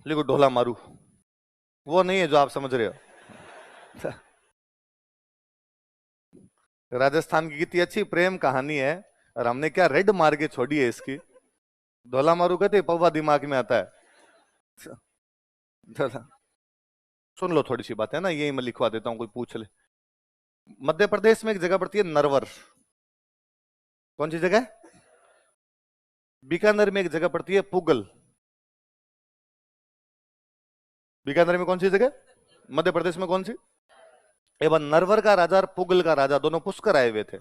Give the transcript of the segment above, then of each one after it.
लिखो ढोला मारू, वो नहीं है जो आप समझ रहे हो। राजस्थान की कितनी अच्छी प्रेम कहानी है और हमने क्या रेड मार के छोड़ी है इसकी। ढोला मारू कहते पौवा दिमाग में आता है। सुन लो थोड़ी सी बात है ना, यही मैं लिखवा देता हूं, कोई पूछ ले। मध्य प्रदेश में एक जगह पड़ती है नरवर। कौन सी जगह? बीकानेर में एक जगह पड़ती है पुगल। बीकानेर में कौन सी जगह? मध्य प्रदेश में कौन सी? एवं नरवर का राजा और पुगल का राजा दोनों पुष्कर आए हुए थे।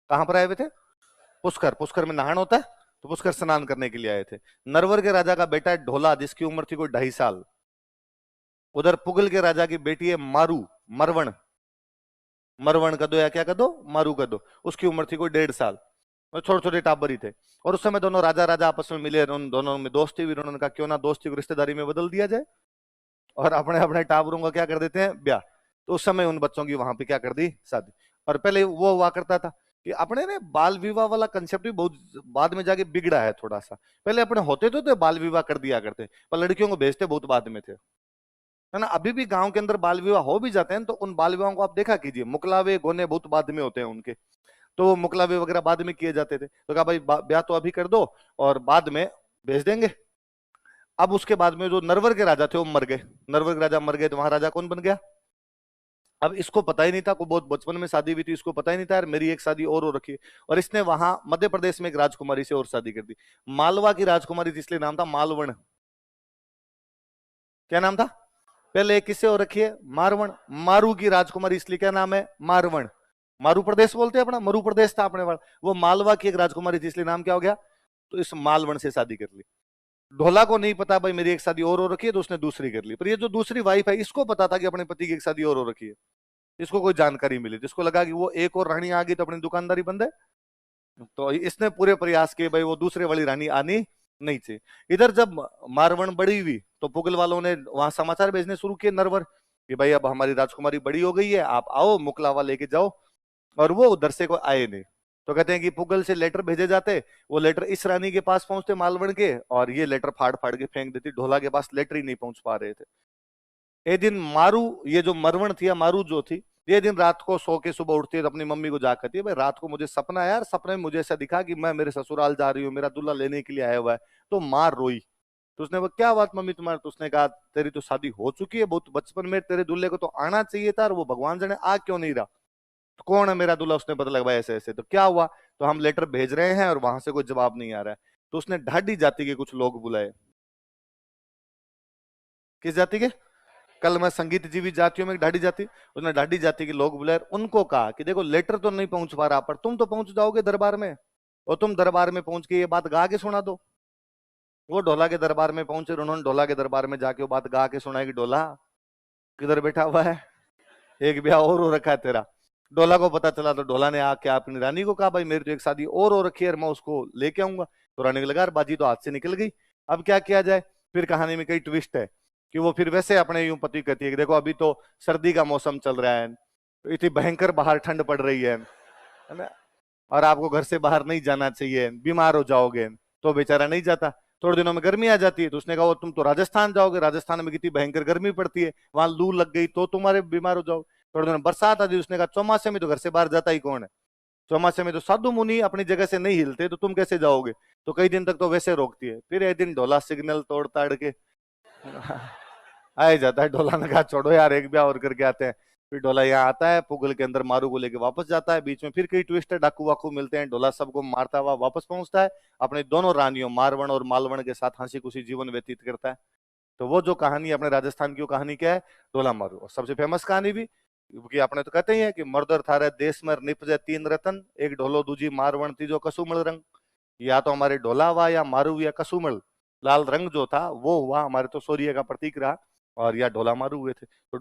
कहां पर आए हुए थे? पुष्कर। पुष्कर में नहान होता है, तो पुष्कर स्नान करने के लिए आए थे। नरवर के राजा का बेटा है ढोला, जिसकी उम्र थी कोई 2.5 साल। उधर पुगल के राजा की बेटी है मारू, मरवण। मरवण कर दो या क्या कर दो, मारू कर दो। उसकी उम्र थी कोई 1.5 साल। छोटे छोटे टाबर ही थे। और उस समय दोनों राजा राजा आपस में मिले, उन दोनों में दोस्ती हुई। उन्होंने कहा क्यों ना दोस्ती को रिश्तेदारी में बदल दिया जाए और अपने अपने टाबरों का क्या कर देते हैं, ब्याह। तो उस समय उन बच्चों की वहां पे क्या कर दी, शादी। और पहले वो हुआ करता था कि अपने ने बाल विवाह वाला कंसेप्ट भी बहुत बाद में जाके बिगड़ा है थोड़ा सा। पहले अपने होते तो बाल विवाह कर दिया करते, पर लड़कियों को भेजते बहुत बाद में थे, है ना। अभी भी गांव के अंदर बाल विवाह हो भी जाते हैं, तो उन बाल विवाहों को आप देखा कीजिए, मुकलावे गोने बहुत बाद में होते हैं उनके। तो मुकलावे वगैरह बाद में किए जाते थे। तो कहा भाई ब्याह तो अभी कर दो और बाद में भेज देंगे। अब उसके बाद में जो नरवर के राजा थे वो मर गए। नरवर के राजा मर गए तो वहां राजा कौन बन गया? अब इसको पता ही नहीं था, को बहुत बचपन में शादी हुई थी, इसको पता ही नहीं था यार मेरी एक शादी और हो रखी है। और इसने वहां मध्य प्रदेश में एक राजकुमारी से और शादी कर दी। मालवा की राजकुमारी थी, इसलिए नाम था मालवण। क्या नाम था? पहले एक किससे हो रखी है, मारवण। मारू की राजकुमारी, इसलिए क्या नाम है, मारवण। मारू प्रदेश बोलते हैं अपना, मरु प्रदेश था अपने वाला। वो मालवा की एक राजकुमारी थी, इसलिए नाम क्या हो गया, तो इस मालवण से शादी कर ली। ढोला को नहीं पता भाई मेरी एक शादी और हो रखी है, तो उसने दूसरी कर ली। पर ये जो दूसरी वाइफ है, इसको पता था कि अपने पति की एक शादी और हो रखी है। इसको कोई जानकारी मिली, जिसको लगा कि वो एक और रानी आ गई तो अपनी दुकानदारी बंद है। तो इसने पूरे प्रयास किए भाई वो दूसरे वाली रानी आनी नहीं चाहिए। इधर जब मारवण बड़ी हुई तो पुगल वालों ने वहां समाचार भेजने शुरू किए नरवर कि भाई अब हमारी राजकुमारी बड़ी हो गई है, आप आओ मुकलावा लेके जाओ। और वो उधर से कोई आए नहीं। तो कहते हैं कि पुगल से लेटर भेजे जाते, वो लेटर इस रानी के पास पहुंचते मालवण के, और ये लेटर फाड़ फाड़ के फेंक देती। ढोला के पास लेटर ही नहीं पहुंच पा रहे थे। एक दिन मारू, ये जो मरवण थी या मारू जो थी, ये दिन रात को सो के सुबह उठती है तो अपनी मम्मी को जा कहती है भाई रात को मुझे सपना है यार, सपने में मुझे ऐसा दिखा कि मैं मेरे ससुराल जा रही हूँ, मेरा दूल्हा लेने के लिए आया हुआ है। तो मार रोई। तो उसने वो क्या बात मम्मी तुम्हारे, तो उसने कहा तेरी तो शादी हो चुकी है बहुत बचपन में, तेरे दूल्हे को तो आना चाहिए था और वो भगवान जाने आ क्यों नहीं रहा। तो कौन है मेरा दूल्हा, उसने पता लगा ऐसे ऐसे। तो क्या हुआ, तो हम लेटर भेज रहे हैं और वहां से कोई जवाब नहीं आ रहा है। तो उसने ढाडी जाति के कुछ लोग बुलाए। किस जाति के? कल मैं संगीत जीवी जातियों में ढाडी जाति, उसने ढाडी जाति के लोग बुलाए, उनको कहा कि देखो लेटर तो नहीं पहुंच पा रहा, पर तुम तो पहुंच जाओगे दरबार में, और तुम दरबार में पहुंच के ये बात गा के सुना दो। वो ढोला के दरबार में पहुंचे, उन्होंने ढोला के दरबार में जाके वो बात गा के सुनाई कि ढोला किधर बैठा हुआ है, एक ब्याह और हो रखा है तेरा। ढोला को पता चला, तो ढोला ने आके अपनी रानी को कहा भाई मेरी तो एक शादी और हो रखी है, मैं उसको लेके आऊंगा। तो रानी को लगा बाजी तो हाथ से निकल गई, अब क्या किया जाए। फिर कहानी में कई ट्विस्ट है कि वो फिर वैसे अपने यूं पति कहती है कि देखो अभी तो सर्दी का मौसम चल रहा है, तो इतनी भयंकर बाहर ठंड पड़ रही है ना, और आपको घर से बाहर नहीं जाना चाहिए, बीमार हो जाओगे। तो बेचारा नहीं जाता। थोड़े दिनों में गर्मी आ जाती है, तो उसने कहा वो तुम तो राजस्थान जाओगे, राजस्थान में कितनी भयंकर गर्मी पड़ती है, वहां लू लग गई तो तुम्हारे बीमार हो जाओगे। थोड़े दिनों में बरसात आती, उसने कहा चौमासे में तो घर से बाहर जाता ही कौन है, चौमासे में तो साधु मुनि अपनी जगह से नहीं हिलते, तो तुम कैसे जाओगे। तो कई दिन तक तो वैसे रोकती है। फिर एक दिन ढोला सिग्नल तोड़ ताड़ के आ जाता है। ढोला ने कहा छोड़ो यार एक ब्याह और करके आते हैं। फिर ढोला यहाँ आता है, पुगल के अंदर मारू को लेके वापस जाता है। बीच में फिर कई ट्विस्ट है, डाकू वाकू मिलते हैं, ढोला सबको मारता हुआ वापस पहुंचता है, अपने दोनों रानियों मारवण और मालवण के साथ हंसी खुशी जीवन व्यतीत करता है। तो वो जो कहानी अपने राजस्थान की, वो कहानी क्या है, ढोला मारू। और सबसे फेमस कहानी भी, क्योंकि आपने तो कहते ही है कि मर्दर थारे देश में निपजे 3 रतन, एक ढोलो दूजी मारवण तीजो कसुमल रंग। या तो हमारे ढोला हुआ या मारू या कसुमल, लाल रंग जो था वो हुआ हमारे, तो सूर्य का प्रतीक रहा, और या ढोला मारू हुए थे। तो